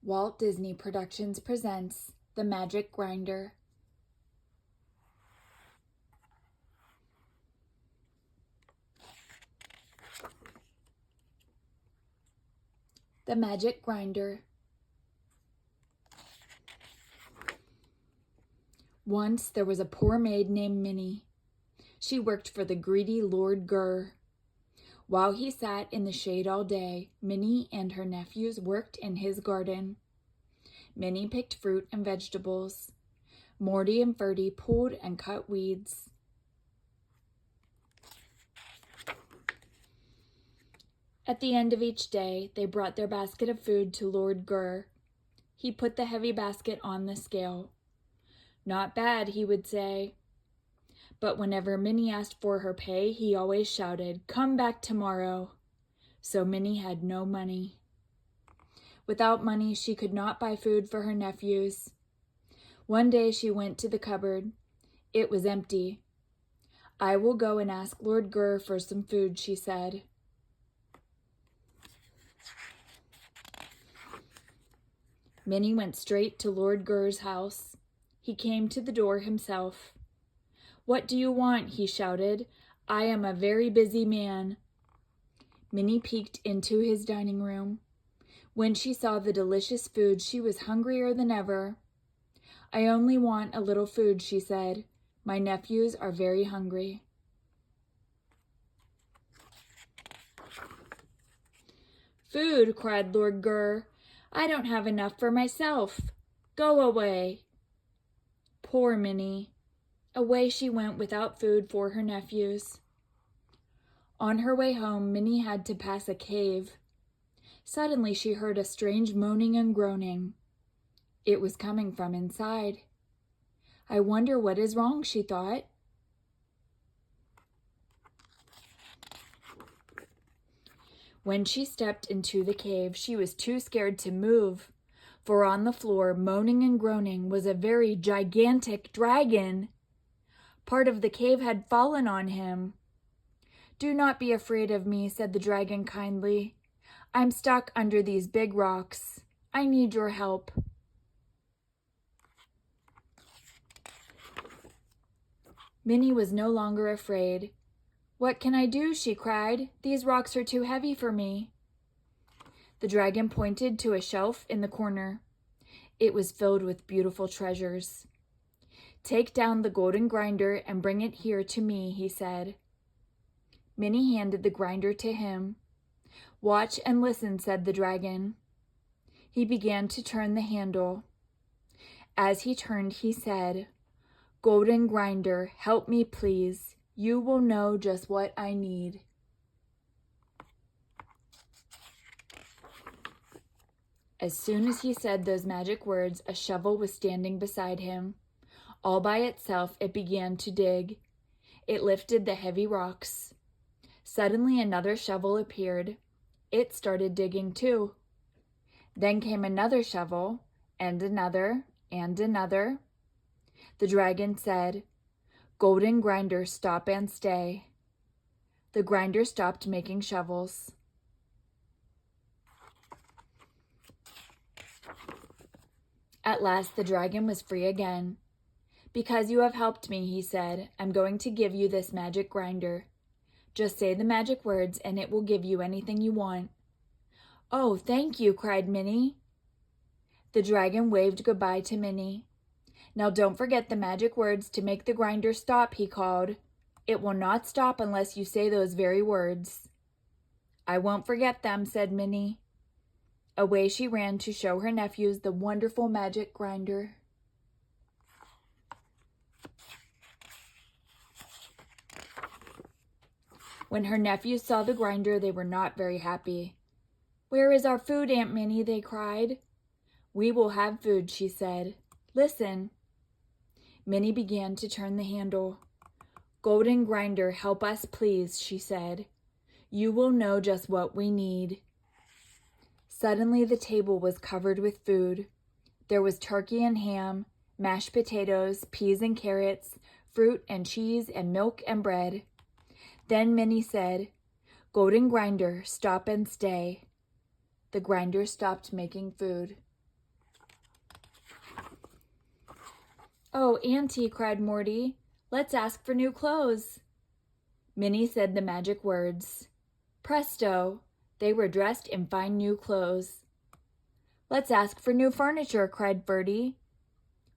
Walt Disney Productions presents The Magic Grinder. The Magic Grinder. Once there was a poor maid named Minnie. She worked for the greedy Lord Gurr. While he sat in the shade all day, Minnie and her nephews worked in his garden. Minnie picked fruit and vegetables. Morty and Ferdy pulled and cut weeds. At the end of each day, they brought their basket of food to Lord Gurr. He put the heavy basket on the scale. "Not bad," he would say. But whenever Minnie asked for her pay, he always shouted, "Come back tomorrow." So Minnie had no money. Without money, she could not buy food for her nephews. One day she went to the cupboard. It was empty. "I will go and ask Lord Gurr for some food," she said. Minnie went straight to Lord Gurr's house. He came to the door himself. "What do you want?" he shouted. "I am a very busy man." Minnie peeked into his dining room. When she saw the delicious food, she was hungrier than ever. "I only want a little food," she said. "My nephews are very hungry." "Food!" cried Lord Gurr. "I don't have enough for myself. Go away." Poor Minnie. Away she went without food for her nephews. On her way home, Minnie had to pass a cave. Suddenly she heard a strange moaning and groaning. It was coming from inside. "I wonder what is wrong," she thought. When she stepped into the cave, she was too scared to move, for on the floor, moaning and groaning, was a very gigantic dragon. Part of the cave had fallen on him. "Do not be afraid of me," said the dragon kindly. "I'm stuck under these big rocks. I need your help." Minnie was no longer afraid. "What can I do?" she cried. "These rocks are too heavy for me." The dragon pointed to a shelf in the corner. It was filled with beautiful treasures. "Take down the golden grinder and bring it here to me," he said. Minnie handed the grinder to him. "Watch and listen," said the dragon. He began to turn the handle. As he turned, he said, "Golden grinder, help me please. You will know just what I need." As soon as he said those magic words, a shovel was standing beside him. All by itself, it began to dig. It lifted the heavy rocks. Suddenly, another shovel appeared. It started digging too. Then came another shovel, and another, and another. The dragon said, "Golden grinder, stop and stay." The grinder stopped making shovels. At last, the dragon was free again. "Because you have helped me," he said, "I'm going to give you this magic grinder. Just say the magic words and it will give you anything you want." "Oh, thank you," cried Minnie. The dragon waved goodbye to Minnie. "Now don't forget the magic words to make the grinder stop," he called. "It will not stop unless you say those very words." "I won't forget them," said Minnie. Away she ran to show her nephews the wonderful magic grinder. When her nephews saw the grinder, they were not very happy. "Where is our food, Aunt Minnie?" they cried. "We will have food," she said. "Listen." Minnie began to turn the handle. "Golden grinder, help us please," she said. "You will know just what we need." Suddenly the table was covered with food. There was turkey and ham, mashed potatoes, peas and carrots, fruit and cheese and milk and bread. Then Minnie said, "Golden grinder, stop and stay." The grinder stopped making food. Oh, Auntie, cried Morty, let's ask for new clothes. Minnie said the magic words. Presto! They were dressed in fine new clothes. Let's ask for new furniture, cried Ferdy.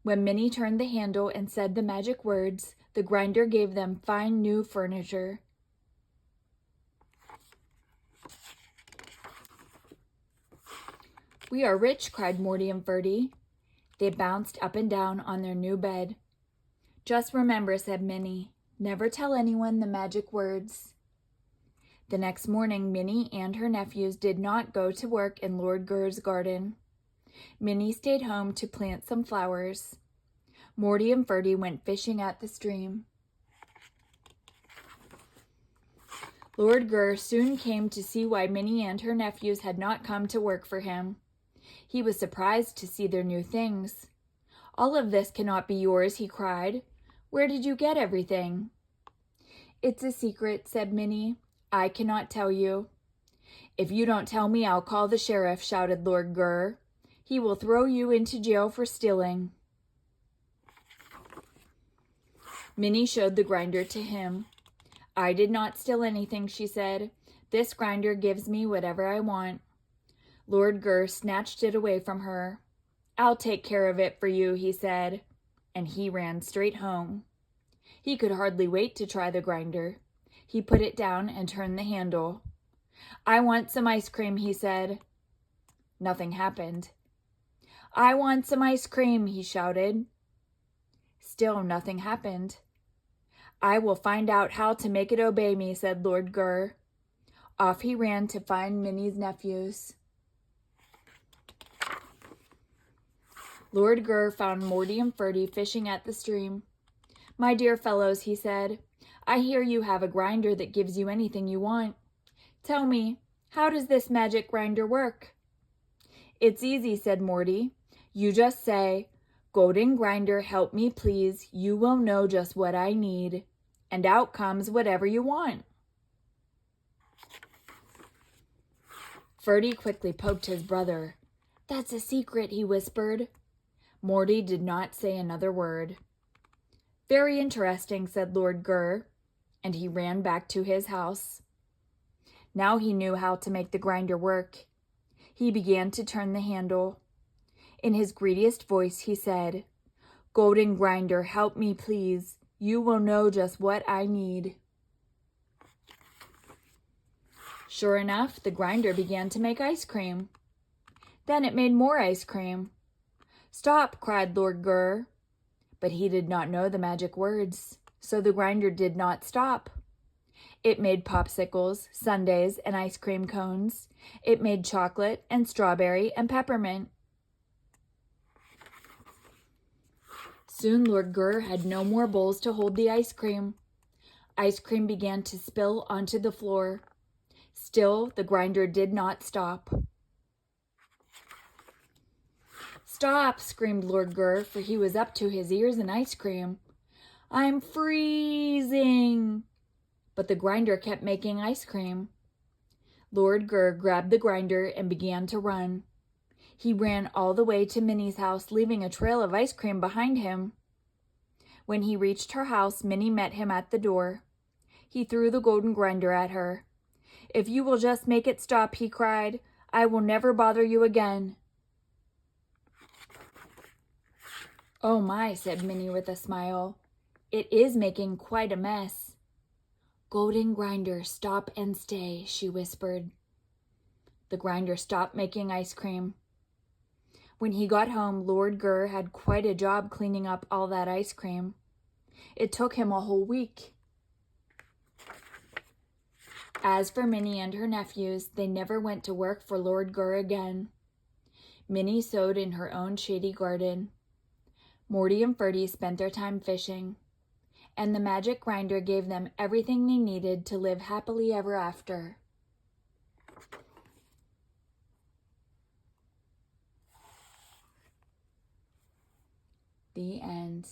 When Minnie turned the handle and said the magic words, the grinder gave them fine new furniture. We are rich, cried Morty and Ferdy. They bounced up and down on their new bed. Just remember, said Minnie, never tell anyone the magic words. The next morning, Minnie and her nephews did not go to work in Lord Gurr's garden. Minnie stayed home to plant some flowers. Morty and Ferdy went fishing at the stream. Lord Gurr soon came to see why Minnie and her nephews had not come to work for him. He was surprised to see their new things. All of this cannot be yours, he cried. Where did you get everything? It's a secret, said Minnie. I cannot tell you. If you don't tell me, I'll call the sheriff, shouted Lord Gurr. He will throw you into jail for stealing. Minnie showed the grinder to him. I did not steal anything, she said. This grinder gives me whatever I want. Lord Gurr snatched it away from her. I'll take care of it for you, he said, and he ran straight home. He could hardly wait to try the grinder. He put it down and turned the handle. I want some ice cream, he said. Nothing happened. I want some ice cream, he shouted. Still nothing happened. I will find out how to make it obey me, said Lord Gurr. Off he ran to find Minnie's nephews. Lord Gurr found Morty and Ferdy fishing at the stream. My dear fellows, he said, I hear you have a grinder that gives you anything you want. Tell me, how does this magic grinder work? It's easy, said Morty. You just say, Golden grinder, help me please. You will know just what I need. And out comes whatever you want. Ferdy quickly poked his brother. That's a secret, he whispered. Morty did not say another word. Very interesting, said Lord Gurr, and he ran back to his house. Now he knew how to make the grinder work. He began to turn the handle. In his greediest voice, he said, Golden grinder, help me please. You will know just what I need. Sure enough, the grinder began to make ice cream. Then it made more ice cream. Stop, cried Lord Gurr. But he did not know the magic words, so the grinder did not stop. It made popsicles, sundaes, and ice cream cones. It made chocolate and strawberry and peppermint. Soon Lord Gurr had no more bowls to hold the ice cream. Ice cream began to spill onto the floor. Still, the grinder did not stop. Stop, screamed Lord Gurr, for he was up to his ears in ice cream. I'm freezing! But the grinder kept making ice cream. Lord Gurr grabbed the grinder and began to run. He ran all the way to Minnie's house, leaving a trail of ice cream behind him. When he reached her house, Minnie met him at the door. He threw the golden grinder at her. If you will just make it stop, he cried, I will never bother you again. Oh my, said Minnie with a smile. It is making quite a mess. Golden grinder, stop and stay, she whispered. The grinder stopped making ice cream. When he got home, Lord Gurr had quite a job cleaning up all that ice cream. It took him a whole week. As for Minnie and her nephews, they never went to work for Lord Gurr again. Minnie sewed in her own shady garden. Morty and Ferdy spent their time fishing, and the magic grinder gave them everything they needed to live happily ever after. The end.